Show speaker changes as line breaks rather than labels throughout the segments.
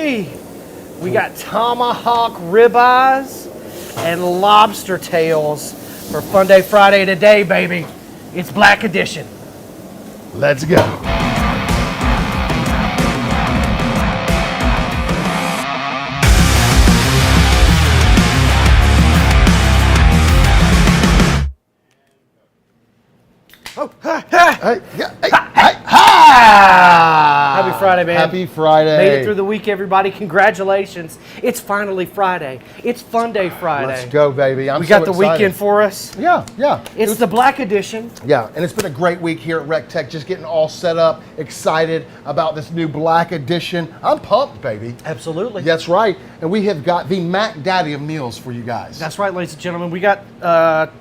everybody. We got tomahawk ribeyes and lobster tails for Funday Friday today, baby. It's Black Edition.
Let's go.
Oh, ha. Happy Friday, man.
Happy Friday.
Made it through the week, everybody. Congratulations. It's finally Friday. It's Funday Friday.
Let's go, baby.
We got the weekend for us.
Yeah.
It's the Black Edition.
Yeah, and it's been a great week here at Rec Tec, just getting all set up, excited about this new Black Edition. I'm pumped, baby.
Absolutely.
That's right. And we have got the Mac Daddy of meals for you guys.
That's right, ladies and gentlemen. We got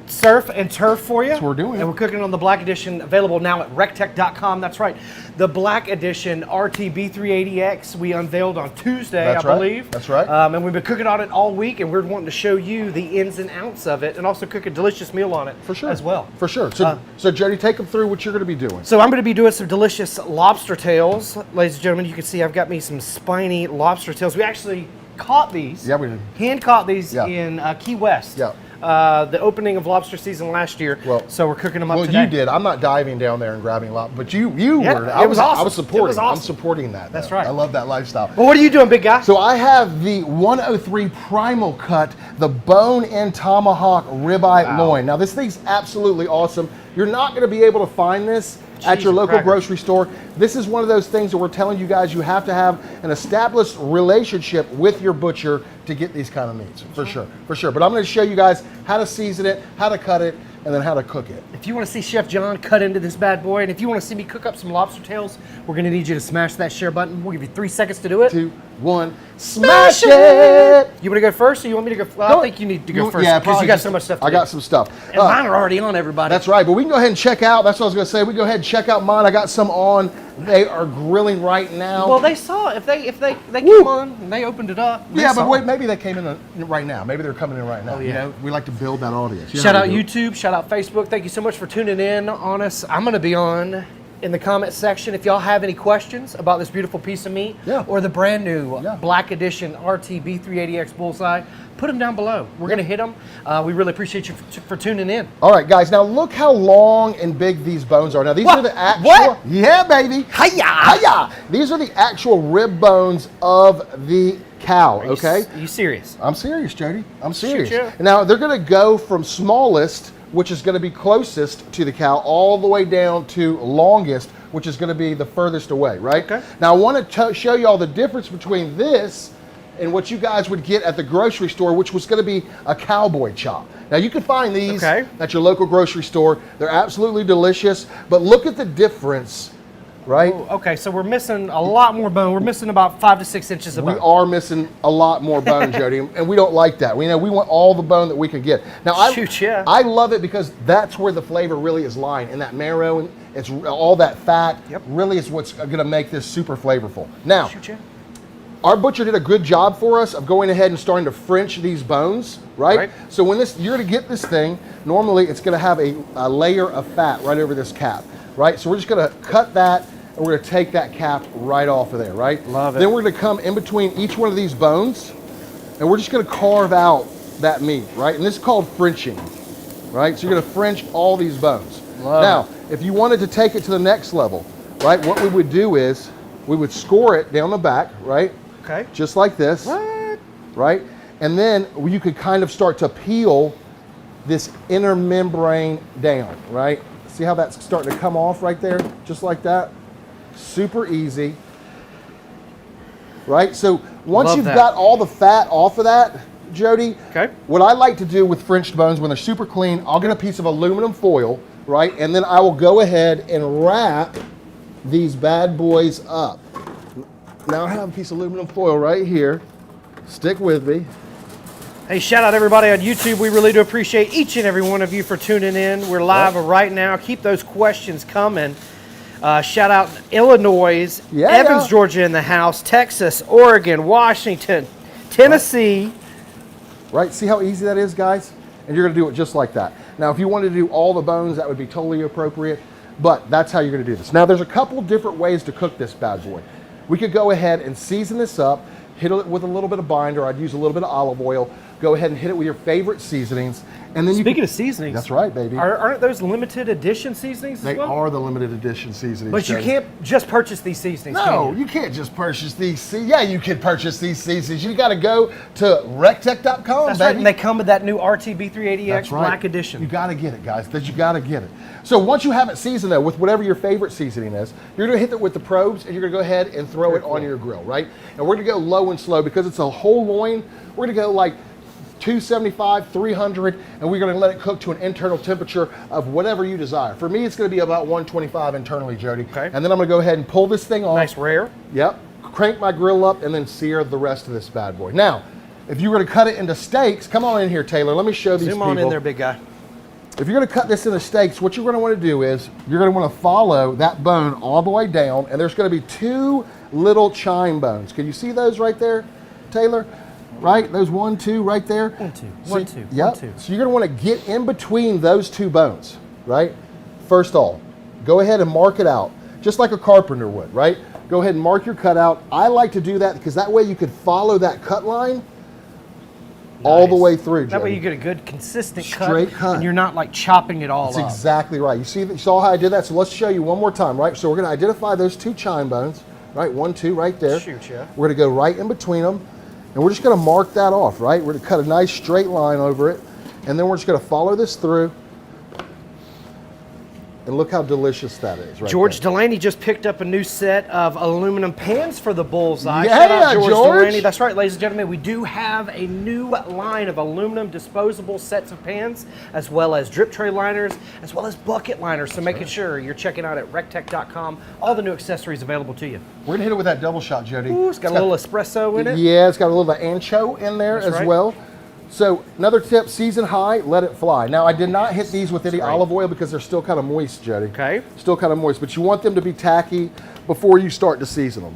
surf and turf for you.
That's what we're doing.
And we're cooking on the Black Edition, available now at rectec.com. That's right. The Black Edition RTB380X we unveiled on Tuesday, I believe.
That's right.
And we've been cooking on it all week, and we're wanting to show you the ins and outs of it, and also cook a delicious meal on it.
For sure.
As well.
For sure. So Jody, take them through what you're going to be doing.
So I'm going to be doing some delicious lobster tails. Ladies and gentlemen, you can see I've got me some spiny lobster tails. We actually caught these.
Yeah, we did.
Hand caught these in Key West.
Yeah.
The opening of lobster season last year.
Well,
so we're cooking them up today.
Well, you did. I'm not diving down there and grabbing lobster, but you were.
It was awesome.
I was supporting.
It was awesome.
I'm supporting that.
That's
though.
right.
I love that lifestyle.
Well, what are you doing, big guy?
So I have the 103 Primal Cut, the bone-in tomahawk ribeye loin. Now this thing's absolutely awesome. You're not going to be able to find this at your local grocery store. This is one of those things that we're telling you guys you have to have an established relationship with your butcher to get these kind of meats, for sure. But I'm going to show you guys how to season it, how to cut it, and then how to cook it.
If you want to see Chef John cut into this bad boy, and if you want to see me cook up some lobster tails, we're going to need you to smash that share button. We'll give you 3 seconds to do it.
2, 1, smash it!
You want to go first, or you want me to go? Well, I think you need to go first,
yeah,
because you got so much stuff to do.
I got some stuff.
And mine are already on, everybody.
That's right, but we can go ahead and check out. That's what I was going to say. We can go ahead and check out mine. I got some on. They are grilling right now.
Well, they saw it. If they came on and they opened it up.
Yeah, but wait, maybe they came in right now. Maybe they're coming in right now.
Oh, yeah.
You know, we like to build that audience.
Shout out YouTube, shout out Facebook. Thank you so much for tuning in on us. I'm going to be on in the comment section if y'all have any questions about this beautiful piece of meat or the brand new Black Edition RTB380X Bullseye. Put them down below. We're going to hit them. We really appreciate you for tuning in.
All right, guys. Now look how long and big these bones are. Now these are the actual.
What?
Yeah, baby. Hiya! These are the actual rib bones of the cow. Okay.
Are you serious?
I'm serious, Jody. I'm serious.
Shoot, yeah.
Now they're going to go from smallest, which is going to be closest to the cow, all the way down to longest, which is going to be the furthest away. Right. Okay. Now I want to show you all the difference between this and what you guys would get at the grocery store, which was going to be a cowboy chop. Now you can find these at your local grocery store. They're absolutely delicious, but look at the difference, right?
Oh, okay, so we're missing a lot more bone. We're missing about 5 to 6 inches of bone.
We are missing a lot more bone, Jody, and we don't like that. We want all the bone that we can get. Now I love it because that's where the flavor really is lying, in that marrow, and it's all that fat. Really is what's going to make this super flavorful. Now. Our butcher did a good job for us of going ahead and starting to French these bones, right? So when you're going to get this thing, normally it's going to have a layer of fat right over this cap, right? So we're just going to cut that, and we're going to take that cap right off of there, right?
Love it.
Then we're going to come in between each one of these bones, and we're just going to carve out that meat, right? And this is called Frenching, right? So you're going to French all these bones. Now, if you wanted to take it to the next level, right, what we would do is we would score it down the back, right?
Okay.
Just like this.
What?
Right? And then you could kind of start to peel this inner membrane down, right? See how that's starting to come off right there? Just like that. Super easy. Right? So once you've got all the fat off of that, Jody, what I like to do with Frenched bones when they're super clean, I'll get a piece of aluminum foil, right? And then I will go ahead and wrap these bad boys up. Now I have a piece of aluminum foil right here. Stick with me.
Hey, shout out everybody on YouTube. We really do appreciate each and every one of you for tuning in. We're live right now. Keep those questions coming. Shout out Illinois, Evans, Georgia in the house, Texas, Oregon, Washington, Tennessee.
Right, see how easy that is, guys? And you're gonna do it just like that. Now, if you wanted to do all the bones, that would be totally appropriate, but that's how you're gonna do this. Now, there's a couple different ways to cook this bad boy. We could go ahead and season this up, hit it with a little bit of binder. I'd use a little bit of olive oil. Go ahead and hit it with your favorite seasonings. And then
Speaking of seasonings.
That's right, baby.
Aren't those limited edition seasonings
They are the limited edition seasonings.
But you can't just purchase these seasonings,
No, you can't just purchase these. Yeah, you can purchase these seasonings. You got to go to rectec.com,
That's
baby.
right, and they come with that new RTB380X
That's right.
Black Edition.
You got to get it, guys. You got to get it. So once you have it seasoned, though, with whatever your favorite seasoning is, you're going to hit it with the probes, and you're going to go ahead and throw it on your grill, right? And we're going to go low and slow because it's a whole loin. We're going to go like 275, 300, and we're going to let it cook to an internal temperature of whatever you desire. For me, it's going to be about 125 internally, Jody.
Okay.
And then I'm going to go ahead and pull this thing off.
Nice rare.
Yep. Crank my grill up and then sear the rest of this bad boy. Now, if you were to cut it into steaks, come on in here, Taylor. Let me show these people.
Zoom on in there, big guy.
If you're going to cut this into steaks, what you're going to want to do is you're going to want to follow that bone all the way down, and there's going to be two little chine bones. Can you see those right there, Taylor? Right? Those 1, 2 right there.
1, 2,
So,
1, 2,
yep.
1, 2.
So you're going to want to get in between those two bones, right? First all, go ahead and mark it out, just like a carpenter would, right? Go ahead and mark your cutout. I like to do that because that way you could follow that cut line all the way through,
That way
Jody.
you get a good, consistent
Straight cut.
and you're not like chopping it all
That's
up.
exactly right. You saw how I did that? So let's show you one more time, right? So we're going to identify those two chine bones, right? 1, 2 right there.
Shoot, yeah.
We're going to go right in between them, and we're just going to mark that off, right? We're going to cut a nice straight line over it, and then we're just going to follow this through. And look how delicious that is, right
George
there.
Delaney just picked up a new set of aluminum pans for the bullseye.
Yeah,
Shout out George
George.
Delaney. That's right, ladies and gentlemen. We do have a new line of aluminum disposable sets of pans, as well as drip tray liners, as well as bucket liners. So making sure you're checking out at rectec.com all the new accessories available to you.
We're going to hit it with that double shot, Jody.
Ooh, it's got a little espresso in it.
Yeah, it's got a little ancho in there
That's
as
right.
well. So another tip, season high, let it fly. Now I did not hit these with any olive oil because they're still kind of moist, Jody.
Okay.
Still kind of moist, but you want them to be tacky before you start to season them.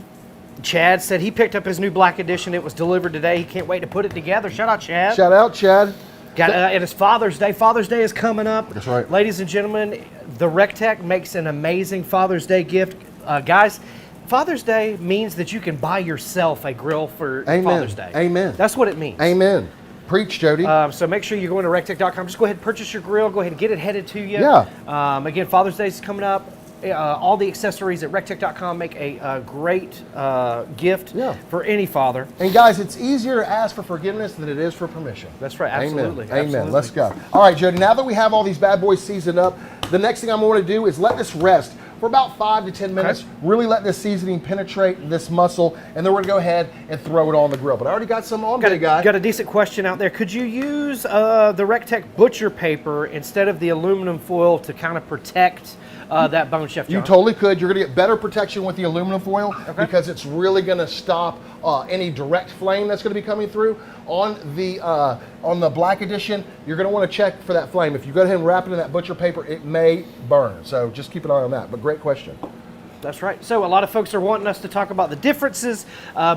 Chad said he picked up his new Black Edition. It was delivered today. He can't wait to put it together. Shout out, Chad.
Shout out, Chad.
And it's Father's Day. Father's Day is coming up.
That's right.
Ladies and gentlemen, the Rec Tec makes an amazing Father's Day gift. Guys, Father's Day means that you can buy yourself a grill for
Amen.
Father's Day.
Amen.
That's what it means.
Amen. Preach, Jody.
So make sure you're going to rectec.com. Just go ahead and purchase your grill. Go ahead and get it headed to you.
Yeah.
Again, Father's Day is coming up. All the accessories at rectec.com make a great gift for any father.
And guys, it's easier to ask for forgiveness than it is for permission.
That's right. Absolutely.
Amen.
Absolutely.
Amen. Let's go. All right, Jody, now that we have all these bad boys seasoned up, the next thing I'm going to do is let this rest for about 5 to 10 minutes.
Okay.
Really let this seasoning penetrate this muscle, and then we're going to go ahead and throw it on the grill. But I already got some on, big guy.
Got a decent question out there. Could you use the Rec Tec butcher paper instead of the aluminum foil to kind of protect that bone, Chef John?
You totally could. You're going to get better protection with the aluminum foil because it's really going to stop any direct flame that's going to be coming through. On the Black Edition, you're going to want to check for that flame. If you go ahead and wrap it in that butcher paper, it may burn. So just keep an eye on that. But great question.
That's right. So a lot of folks are wanting us to talk about the differences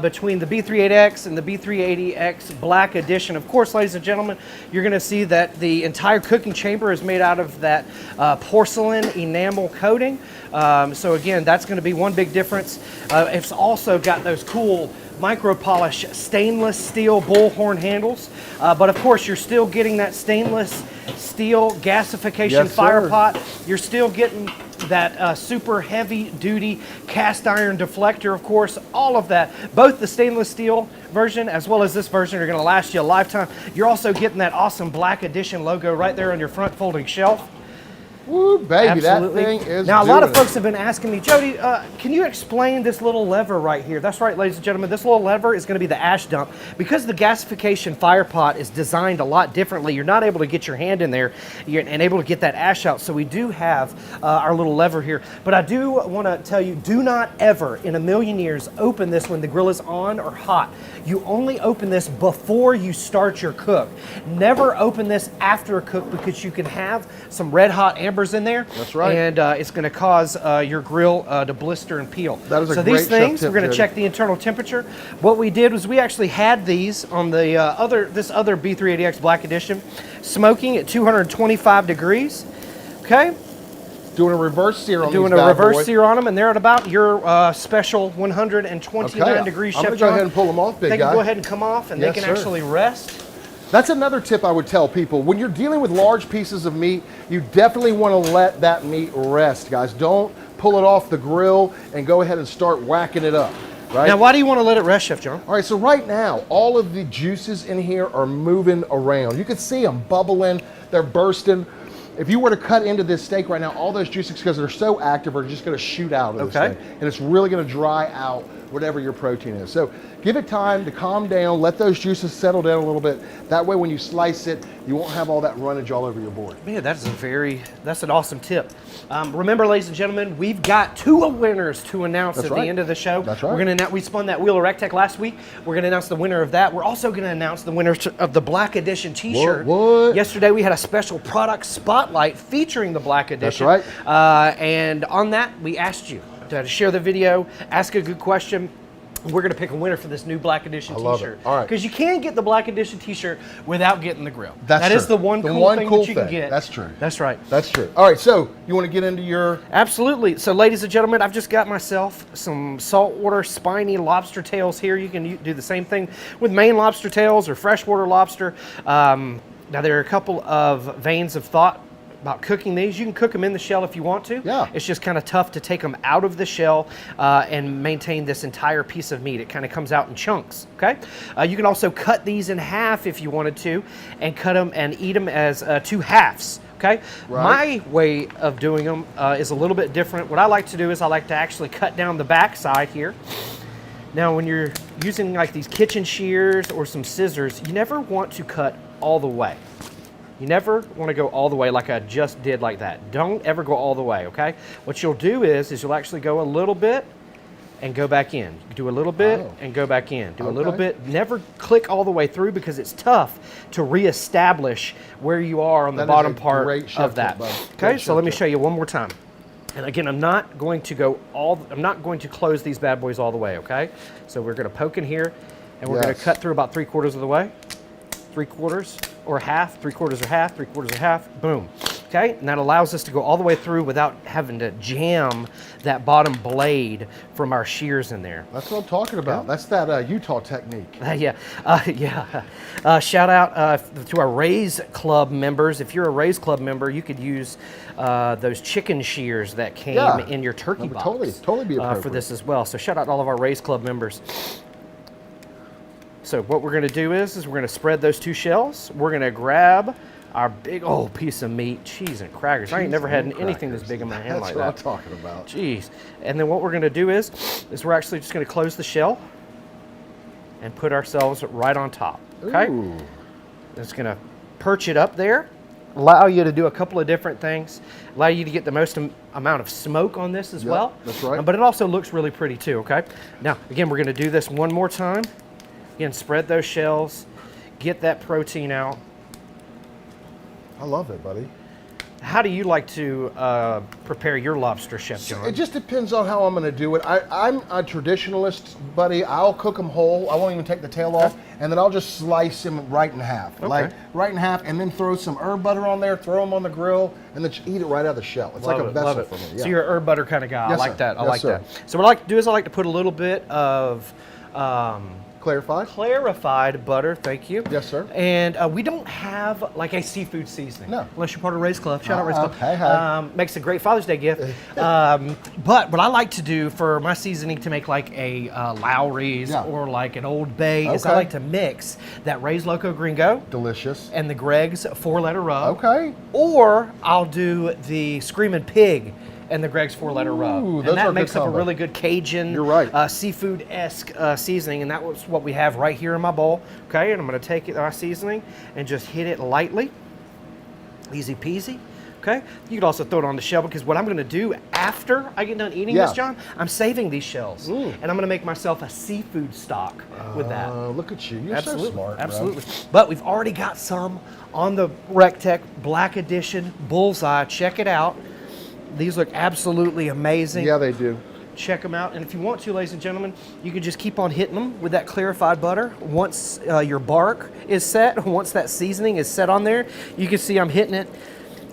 between the B38X and the B380X Black Edition. Of course, ladies and gentlemen, you're going to see that the entire cooking chamber is made out of that porcelain enamel coating. So again, that's going to be one big difference. It's also got those cool micro polish stainless steel bullhorn handles, but of course you're still getting that stainless steel gasification fire pot. You're still getting that super heavy duty cast iron deflector, of course, all of that. Both the stainless steel version as well as this version are going to last you a lifetime. You're also getting that awesome Black Edition logo right there on your front folding shelf.
Woo, baby,
Absolutely.
that thing is
Now, a lot of
doing it.
folks have been asking me, Jody, can you explain this little lever right here? That's right, ladies and gentlemen, this little lever is going to be the ash dump. Because the gasification fire pot is designed a lot differently, you're not able to get your hand in there and able to get that ash out. So we do have our little lever here. But I do want to tell you, do not ever in a million years open this when the grill is on or hot. You only open this before you start your cook. Never open this after a cook because you can have some red hot ambers in there.
That's right.
And it's going to cause your grill to blister and peel.
That is a
so
great
these things,
chef tip,
we're going to
Jody.
check the internal temperature. What we did was we actually had these on the this other B380X Black Edition, smoking at 225 degrees. Okay.
doing a reverse sear on these
Doing a reverse sear on them, and they're at about your special 129 degrees, Chef John.
I'm going to go ahead and pull them off, big guy.
They can go ahead and come off, and they can actually rest.
That's another tip I would tell people. When you're dealing with large pieces of meat, you definitely want to let that meat rest, guys. Don't pull it off the grill and go ahead and start whacking it up, right?
Now, why do you want to let it rest, Chef John?
All right, so right now, all of the juices in here are moving around. You can see them bubbling, they're bursting. If you were to cut into this steak right now, all those juices, because they're so active, are just going to shoot out of this thing. And it's really going to dry out whatever your protein is. So give it time to calm down, let those juices settle down a little bit. That way when you slice it, you won't have all that runnage all over your board.
Man, that's an awesome tip. Remember, ladies and gentlemen, we've got 2 winners to announce at the end of the show.
That's right.
We spun that wheel of Rec Tec last week. We're going to announce the winner of that. We're also going to announce the winner of the Black Edition t-shirt.
What?
Yesterday we had a special product spotlight featuring the Black Edition.
That's right.
And on that, we asked you to share the video, ask a good question. We're going to pick a winner for this new Black Edition t-shirt.
All right.
Because you can't get the Black Edition t-shirt without getting the grill.
That
is the one cool thing that you can get.
That's true.
That's right.
That's true. All right, so you want to get into your...
Absolutely. So, ladies and gentlemen, I've just got myself some saltwater spiny lobster tails here. You can do the same thing with Maine lobster tails or freshwater lobster. Now, there are a couple of veins of thought about cooking these. You can cook them in the shell if you want to.
Yeah.
It's just kind of tough to take them out of the shell and maintain this entire piece of meat. It kind of comes out in chunks, okay? You can also cut these in half if you wanted to and cut them and eat them as 2 halves. Okay, my way of doing them is a little bit different. What I like to do is I like to actually cut down the back side here. Now, when you're using like these kitchen shears or some scissors, you never want to cut all the way. You never want to go all the way like I just did like that. Don't ever go all the way, okay? What you'll do is you'll actually go a little bit and go back in. Do a little bit and go back in. Do a little bit. Never click all the way through because it's tough to reestablish where you are on the bottom part of that. Okay, so let me show you one more time. And again, I'm not going to close these bad boys all the way, okay? So we're going to poke in here and we're going to cut through about 3/4 of the way. 3/4 or half, 3/4 or half, 3/4 or half, boom. Okay, and that allows us to go all the way through without having to jam that bottom blade from our shears in there.
That's what I'm talking about. Yeah. That's that Utah technique.
Shout out to our Raise Club members. If you're a Raise Club member, you could use those chicken shears that came in your turkey box.
Totally be appropriate
for this as well. So shout out to all of our Raise Club members. So what we're going to do is we're going to spread those 2 shells. We're going to grab our big old piece of meat, cheese and crackers. I ain't never had anything this big in my hand like that.
That's what I'm talking about.
Jeez. And then what we're going to do is we're actually just going to close the shell and put ourselves right on top. Okay?
Ooh.
It's going to perch it up there, allow you to do a couple of different things, allow you to get the most amount of smoke on this as well.
That's right.
But it also looks really pretty too, okay? Now, again, we're going to do this one more time. Again, spread those shells, get that protein out.
I love it, buddy.
How do you like to prepare your lobster, Chef John?
It just depends on how I'm going to do it. I'm a traditionalist, buddy. I'll cook them whole. I won't even take the tail off, and then I'll just slice them right in half. Like right in half, and then throw some herb butter on there, throw them on the grill, and then eat it right out of the shell. It's like a vessel for me. Yeah.
So you're an herb butter kind of guy.
Yes,
I like that. I like that.
Sir.
So what I like to do is I like to put a little bit of
clarified
butter, thank you.
Yes, sir.
And we don't have like a seafood seasoning.
No.
Unless you're part of Raise Club. Shout out Raise Club.
Hey.
Makes a great Father's Day gift. But what I like to do for my seasoning to make like a Lowry's or like an Old Bay is I like to mix that Ray's Loco Gringo.
Delicious.
And the Greg's 4-letter rub.
Okay.
Or I'll do the Screamin' Pig and the Greg's 4-letter rub. And that makes up a really good Cajun, seafood-esque seasoning, and that was what we have right here in my bowl. Okay, and I'm going to take my seasoning and just hit it lightly. Easy peasy. Okay, you could also throw it on the shell because what I'm going to do after I get done eating this, John, I'm saving these shells, and I'm going to make myself a seafood stock with that.
Look at you. You're so smart,
absolutely. But we've already got some on the Rec Tec Black Edition Bullseye. Check it out. These look absolutely amazing.
Yeah, they do.
Check them out. And if you want to, ladies and gentlemen, you can just keep on hitting them with that clarified butter. Once your bark is set, once that seasoning is set on there, you can see I'm hitting it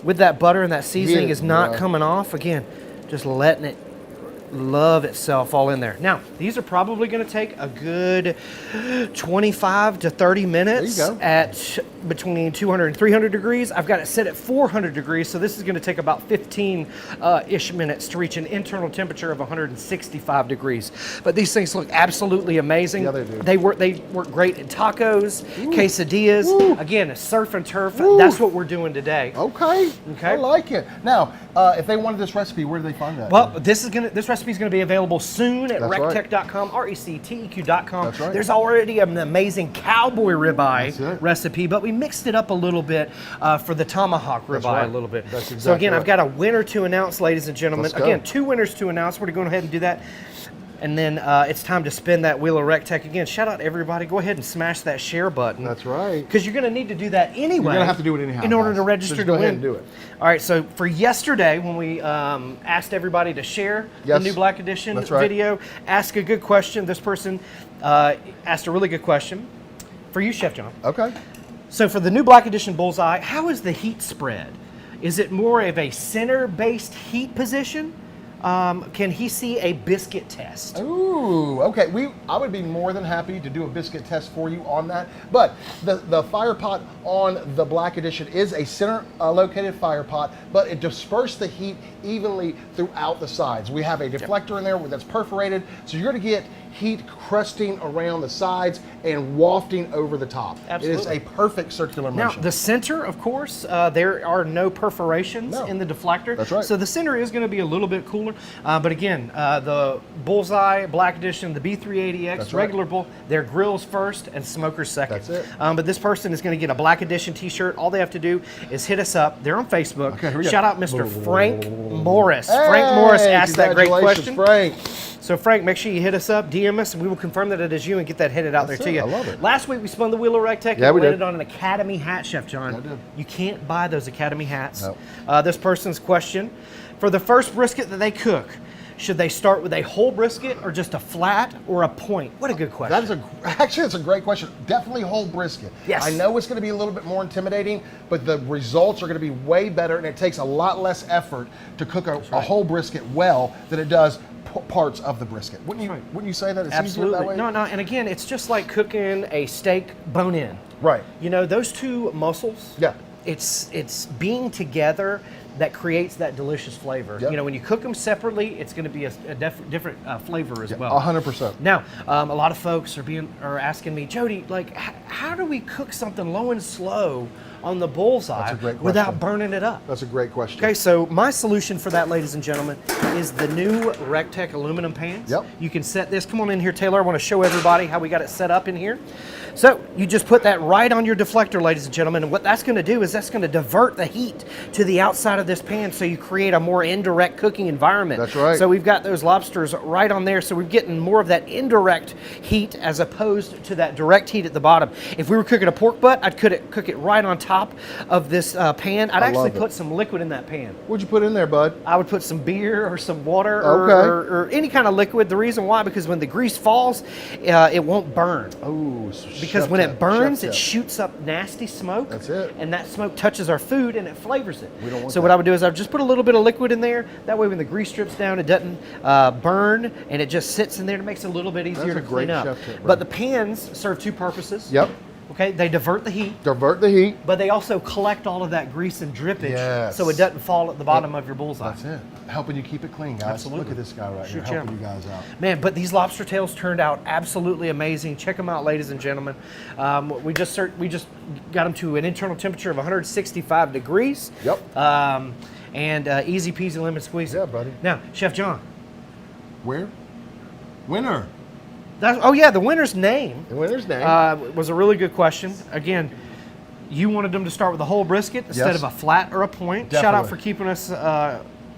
with that butter and that seasoning is not coming off. Again, just letting it love itself all in there. Now, these are probably going to take a good 25 to 30 minutes at between 200 and 300 degrees. I've got it set at 400 degrees, so this is going to take about 15-ish minutes to reach an internal temperature of 165 degrees. But these things look absolutely amazing.
Yeah, they do.
They work great in tacos, quesadillas. Again, surf and turf. That's what we're doing today.
Okay. I like it. Now, if they wanted this recipe, where do they find that?
Well, this recipe is going to be available soon at rectec.com, rectec.com.
That's right.
There's already an amazing cowboy ribeye recipe, but we mixed it up a little bit for the tomahawk ribeye a little bit.
That's exactly
so again, I've got a winner to announce, ladies and gentlemen. Again, 2 winners to announce. We're going to go ahead and do that. And then it's time to spin that wheel of Rec Tec. Again, shout out to everybody. Go ahead and smash that share button.
That's right.
Because you're going to need to do that anyway.
You're going to have to do it anyhow.
In order to register to
go
win.
ahead and do it.
All right, so for yesterday, when we asked everybody to share the new Black Edition video, ask a good question. This person asked a really good question for you, Chef John.
Okay.
So for the new Black Edition Bullseye, how is the heat spread? Is it more of a center-based heat position? Can he see a biscuit test?
Ooh, okay. I would be more than happy to do a biscuit test for you on that. But the fire pot on the Black Edition is a center located fire pot, but it disperses the heat evenly throughout the sides. We have a deflector in there that's perforated, so you're going to get heat crusting around the sides and wafting over the top.
Absolutely.
It is a perfect circular motion.
Now, the center, of course, there are no perforations in the deflector.
That's right.
So the center is going to be a little bit cooler. But again, the Bullseye, Black Edition, the B380X, regular Bull, they're grills first and smokers second.
That's it.
But this person is going to get a Black Edition t-shirt. All they have to do is hit us up. They're on Facebook.
Okay,
shout out Mr. Frank Morris. Hey, Frank Morris asked that great question.
Frank.
So Frank, make sure you hit us up, DM us, and we will confirm that it is you and get that headed out there to you.
I love it.
Last week we spun the wheel of Rec Tec and landed on an Academy hat, Chef John.
Yeah, I did.
You can't buy those Academy hats.
No.
This person's question, for the first brisket that they cook, should they start with a whole brisket or just a flat or a point? What a good question.
Actually, it's a great question. Definitely whole brisket.
Yes.
I know it's going to be a little bit more intimidating, but the results are going to be way better, and it takes a lot less effort to cook a whole brisket well than it does parts of the brisket. Wouldn't you say that it's easier that way?
No, and again, it's just like cooking a steak bone-in.
Right.
You know, those two muscles, it's being together that creates that delicious flavor. You know, when you cook them separately, it's going to be a different flavor as well.
100%.
Now, a lot of folks are asking me, Jody, like, how do we cook something low and slow on the Bullseye without burning it up?
That's a great question.
Okay, so my solution for that, ladies and gentlemen, is the new Rec Tec aluminum pans.
Yep.
You can set this. Come on in here, Taylor. I want to show everybody how we got it set up in here. So you just put that right on your deflector, ladies and gentlemen, and what that's going to do is that's going to divert the heat to the outside of this pan, so you create a more indirect cooking environment.
That's right.
So we've got those lobsters right on there, so we're getting more of that indirect heat as opposed to that direct heat at the bottom. If we were cooking a pork butt, I'd cook it right on top of this pan. I'd actually put some liquid in that pan.
What'd you put in there, bud?
I would put some beer or some water or any kind of liquid. The reason why, because when the grease falls, it won't burn.
Oh,
because when it burns, it shoots up nasty smoke.
That's it.
And that smoke touches our food and it flavors it.
We don't want
so what I would do is I would just put a little bit of liquid in there. That way when the grease drips down, it doesn't burn, and it just sits in there and it makes it a little bit easier to clean up. But the pans serve two purposes.
Yep.
Okay, they divert the heat.
Divert the heat.
But they also collect all of that grease and drippage so it doesn't fall at the bottom of your Bullseye.
That's it. Helping you keep it clean, guys.
Absolutely.
Look at this guy right here helping you guys out.
Man, but these lobster tails turned out absolutely amazing. Check them out, ladies and gentlemen. We just got them to an internal temperature of 165 degrees.
Yep.
And easy peasy lemon squeezy.
Yeah, buddy.
Now, Chef John.
Where? Winner.
The winner's name.
The winner's name.
Was a really good question. Again, you wanted them to start with a whole brisket instead of a flat or a point.
Definitely.
Shout out for keeping us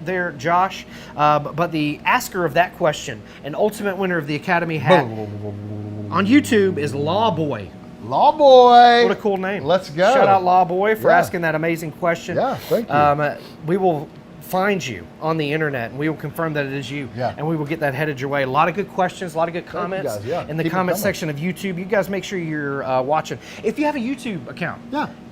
there, Josh. But the asker of that question, an ultimate winner of the Academy hat on YouTube, is Lawboy.
Lawboy.
What a cool name.
Let's go.
Shout out Lawboy for asking that amazing question.
Yeah, thank you.
We will find you on the internet, and we will confirm that it is you, and we will get that headed your way. A lot of good questions, a lot of good comments in the comment section of YouTube. You guys make sure you're watching. If you have a YouTube account,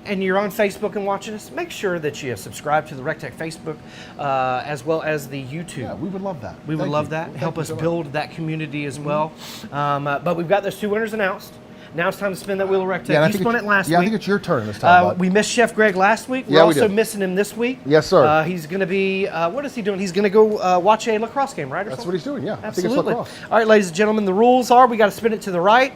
and you're on Facebook and watching us, make sure that you subscribe to the Rec Tec Facebook as well as the YouTube.
Yeah, we would love that.
We would love that. Help us build that community as well. But we've got those 2 winners announced. Now it's time to spin that wheel of Rec Tec. You spun it last week.
Yeah, I think it's your turn this time.
We missed Chef Greg last week. We're also missing him this week.
Yes, sir.
He's going to be, what is he doing? He's going to go watch a lacrosse game, right?
That's what he's doing, yeah.
Absolutely. All right, ladies and gentlemen, the rules are we got to spin it to the right.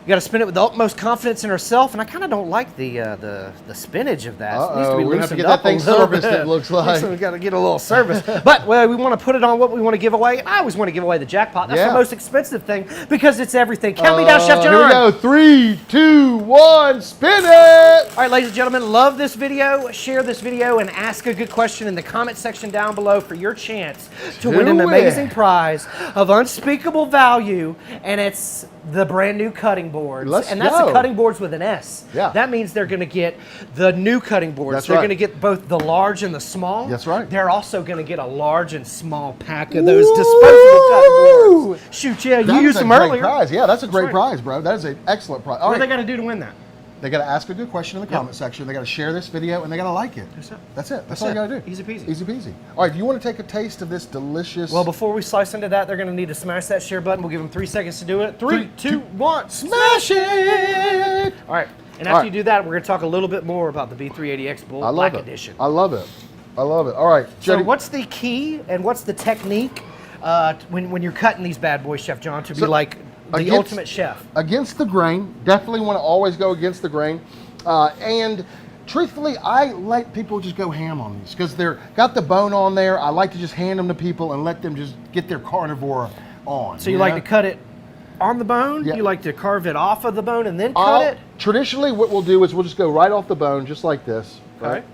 We got to spin it with the utmost confidence in ourselves, and I kind of don't like the spinach of that. It needs to be
we're going to have to get
loosened
that thing serviced, it looks like.
So we got to get a little service. But we want to put it on what we want to give away. I always want to give away the jackpot. That's the most expensive thing because it's everything. Count me down, Chef John.
Here we go. 3, 2, 1, spin it!
All right, ladies and gentlemen, love this video, share this video, and ask a good question in the comment section down below for your chance to win an amazing prize of unspeakable value, and it's the brand new cutting boards. And that's the cutting boards with an S.
Yeah.
That means they're going to get the new cutting boards.
That's
they're going to get both the large and the small.
That's right.
They're also going to get a large and small pack of those disposable cutting boards. Shoot, you used them earlier.
Prize. Yeah, that's a great prize, bro. That is an excellent prize.
What do they got to do to win that?
They got to ask a good question in the comment section. They got to share this video, and they got to like it. That's it. That's all you got to do.
Easy peasy.
Easy peasy. All right, if you want to take a taste of this delicious...
Well, before we slice into that, they're going to need to smash that share button. We'll give them 3 seconds to do it. 3, 2, 1, smash it! All right, and after you do that, we're going to talk a little bit more about the B380X Bull Black Edition.
I love it. I love it. All right,
Jody. So what's the key and what's the technique when you're cutting these bad boys, Chef John, to be like the ultimate chef?
Against the grain. Definitely want to always go against the grain. And truthfully, I let people just go ham on these because they're got the bone on there. I like to just hand them to people and let them just get their carnivore on.
So you like to cut it on the bone? You like to carve it off of the bone and then cut it?
Traditionally, what we'll do is we'll just go right off the bone, just like this. Right?
Okay.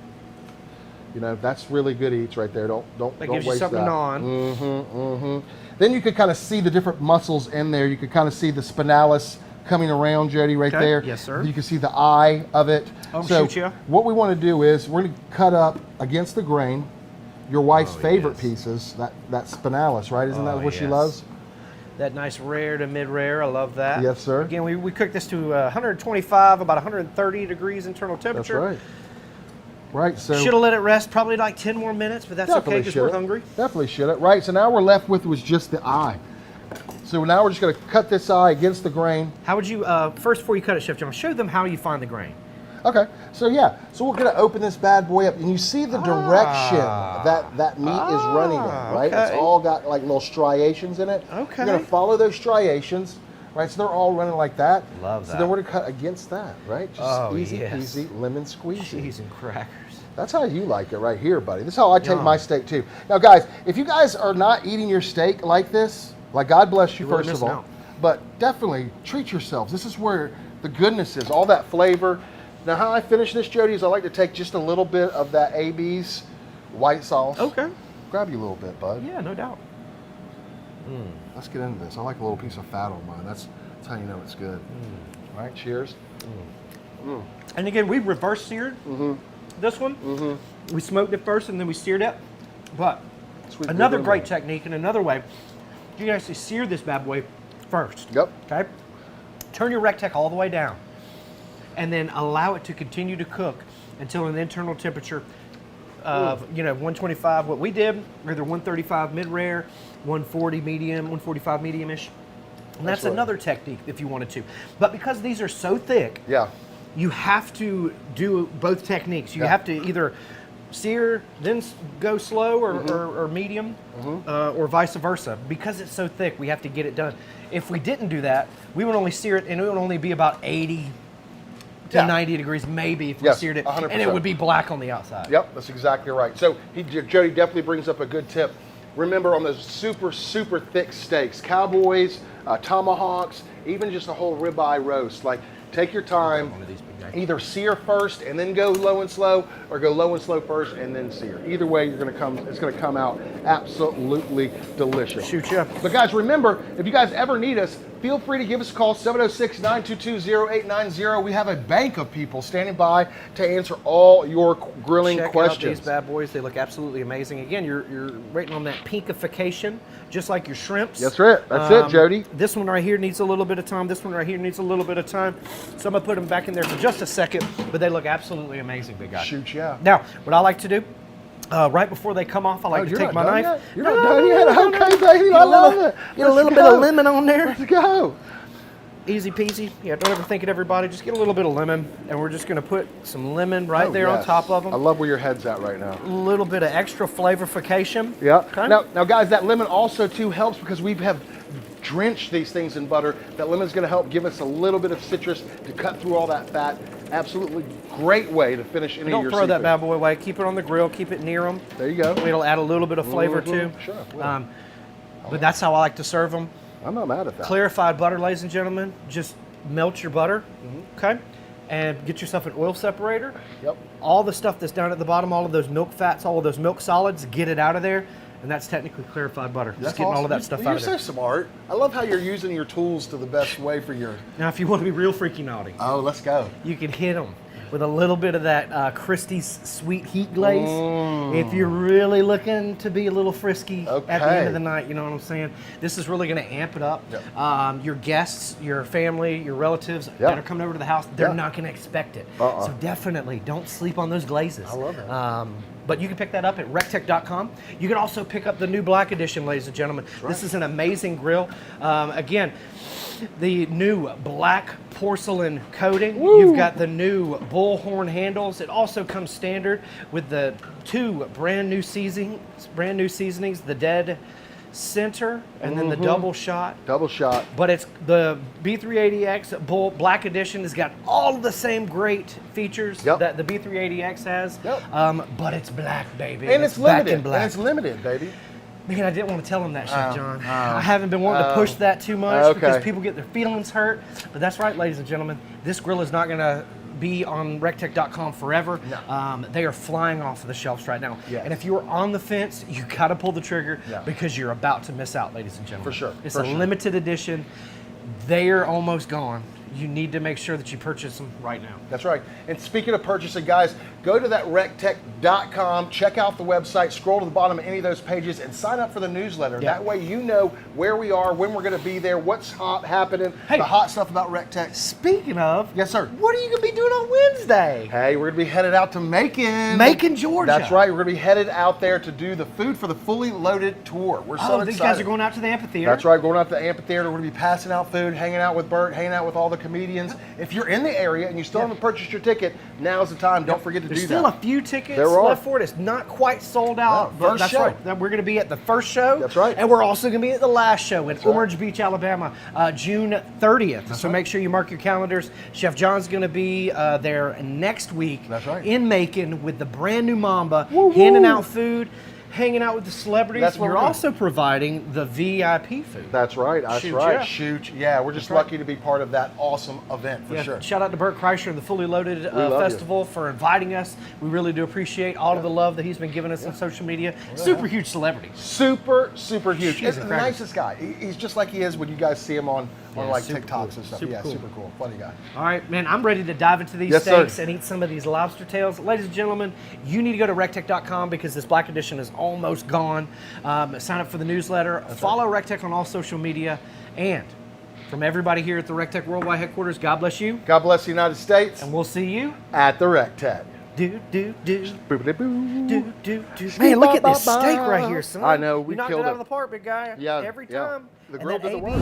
You know, that's really good eats right there. Don't waste that.
That gives you something on.
Then you could kind of see the different muscles in there. You could kind of see the spinalis coming around, Jody, right there.
Yes, sir.
You can see the eye of it.
Oh,
so
shoot ya.
What we want to do is we're going to cut up against the grain your wife's favorite pieces, that spinalis, right? Isn't that what she loves?
That nice rare to mid-rare. I love that.
Yes, sir.
Again, we cook this to 125, about 130 degrees internal temperature.
That's right. Right, so
should have let it rest probably like 10 more minutes, but that's okay because we're hungry.
Definitely should have. Right, so now we're left with was just the eye. So now we're just going to cut this eye against the grain.
How would you, first before you cut it, Chef John, show them how you find the grain.
Okay, so so we're going to open this bad boy up, and you see the direction that meat is running in, right?
Okay.
It's all got like little striations in it.
Okay.
You're going to follow those striations, right? So they're all running like that.
Love that.
So then we're going to cut against that, right? Just easy peasy, lemon squeezy.
Cheese and crackers.
That's how you like it right here, buddy. This is how I take my steak too. Now, guys, if you guys are not eating your steak like this, like God bless you, first of all, but definitely treat yourselves. This is where the goodness is, all that flavor. Now, how I finish this, Jody, is I like to take just a little bit of that AB's white sauce.
Okay.
Grab you a little bit, bud.
Yeah, no doubt.
Let's get into this. I like a little piece of fat on mine. That's how you know it's good. All right, cheers.
And again, we reverse seared this one. We smoked it first and then we seared it. But another great technique and another way, you can actually sear this bad boy first.
Yep.
Okay. Turn your Rec Tec all the way down, and then allow it to continue to cook until an internal temperature of 125. What we did, either 135 mid-rare, 140 medium, 145 medium-ish. And that's another technique if you wanted to. But because these are so thick, you have to do both techniques. You have to either sear, then go slow or medium, or vice versa. Because it's so thick, we have to get it done. If we didn't do that, we would only sear it, and it would only be about 80 to 90 degrees, maybe, if we seared it, 100%. And it would be black on the outside.
Yep, that's exactly right. So Jody definitely brings up a good tip. Remember, on those super, super thick steaks, cowboys, tomahawks, even just a whole ribeye roast, like take your time.
guy.
Either sear first and then go low and slow, or go low and slow first and then sear. Either way, it's gonna come out absolutely delicious.
Shoot ya.
But guys, remember, if you guys ever need us, feel free to give us a call, 706-922-0890. We have a bank of people standing by to answer all your grilling questions.
Check out these bad boys. They look absolutely amazing. Again, you're waiting on that pinkification, just like your shrimps.
That's right. That's it, Jody.
This one right here needs a little bit of time. This one right here needs a little bit of time. So I'm going to put them back in there for just a second, but they look absolutely amazing, big guy.
Shoot, yeah.
Now, what I like to do, right before they come off, I like to take my knife.
Yet? You're not done yet? Okay, baby. I love it.
Get a little bit of lemon on there.
Let's go.
Easy peasy. Yeah, don't ever think it, everybody. Just get a little bit of lemon, and we're just going to put some lemon right there on top of them.
I love where your head's at right now.
A little bit of extra flavorification.
Yeah.
Okay.
Now, guys, that lemon also, too, helps because we have drenched these things in butter. That lemon's going to help give us a little bit of citrus to cut through all that fat. Absolutely great way to finish any of your
Don't throw that bad boy away. Keep it on the grill. Keep it near them.
There you go.
It'll add a little bit of flavor, too.
Sure.
But that's how I like to serve them.
I'm not mad at that.
Clarified butter, ladies and gentlemen. Just melt your butter, okay? And get yourself an oil separator.
Yep.
All the stuff that's down at the bottom, all of those milk fats, all of those milk solids, get it out of there. And that's technically clarified butter. Just getting all of that stuff out of there.
You're so smart. I love how you're using your tools to the best way for your...
Now, if you want to be real freaky naughty.
Oh, let's go.
You can hit them with a little bit of that Christie's sweet heat glaze. If you're really looking to be a little frisky at the end of the night, you know what I'm saying? This is really going to amp it up.
Yep.
Your guests, your family, your relatives that are coming over to the house, they're not going to expect it. So definitely don't sleep on those glazes.
I love it.
But you can pick that up at rectec.com. You can also pick up the new Black Edition, ladies and gentlemen. This is an amazing grill. Again, the new black porcelain coating. You've got the new bullhorn handles. It also comes standard with the two brand new seasonings, the dead center and then the double shot.
Double shot.
But it's the B380X Bull Black Edition has got all the same great features that the B380X has. But it's black, baby.
And it's limited.
Back in black.
And it's limited, baby.
Man, I didn't want to tell him that, Chef John. I haven't been wanting to push that too much because people get their feelings hurt. But that's right, ladies and gentlemen. This grill is not going to be on rectec.com forever. No. They are flying off of the shelves right now.
Yes.
And if you are on the fence, you got to pull the trigger because you're about to miss out, ladies and gentlemen.
For sure.
It's a limited edition. They are almost gone. You need to make sure that you purchase them right now.
That's right. And speaking of purchasing, guys, go to that rectec.com, check out the website, scroll to the bottom of any of those pages, and sign up for the newsletter. That way you know where we are, when we're going to be there, what's hot happening, the hot stuff about Rec Tec.
Speaking of,
yes, sir.
What are you going to be doing on Wednesday?
Hey, we're going to be headed out to Macon.
Macon, Georgia.
That's right. We're going to be headed out there to do the food for the fully loaded tour. We're so excited.
These guys are going out to the amphitheater.
That's right. Going out to the amphitheater. We're going to be passing out food, hanging out with Bert, hanging out with all the comedians. If you're in the area and you still haven't purchased your ticket, now's the time. Don't forget to do that.
There's still a few tickets left for it. It's not quite sold out.
No,
that's right. We're going to be at the first show.
That's right.
And we're also going to be at the last show in Orange Beach, Alabama, June 30th. So make sure you mark your calendars. Chef John's going to be there next week in Macon with the brand new Mamba, handing out food, hanging out with the celebrities. You're also providing the VIP food.
That's right. That's right. Shoot. Yeah, we're just lucky to be part of that awesome event for sure.
Shout out to Bert Kreischer and the Fully Loaded Festival for inviting us. We really do appreciate all of the love that he's been giving us on social media. Super huge celebrity.
Super huge. He's the nicest guy. He's just like he is when you guys see him on like TikToks and stuff. Super cool. Funny guy.
All right, man, I'm ready to dive into these steaks and eat some of these lobster tails. Ladies and gentlemen, you need to go to rectec.com because this Black Edition is almost gone. Sign up for the newsletter. Follow Rec Tec on all social media. And from everybody here at the Rec Tec Worldwide Headquarters, God bless you.
God bless the United States.
And we'll see you
at the Rec Tec.
Do.
Boop-a-doo-boo.
Man, look at this steak right here, son.
I know. We
knocked
killed
it out of the park, big guy.
Yeah.
Every time.
The grill did the work.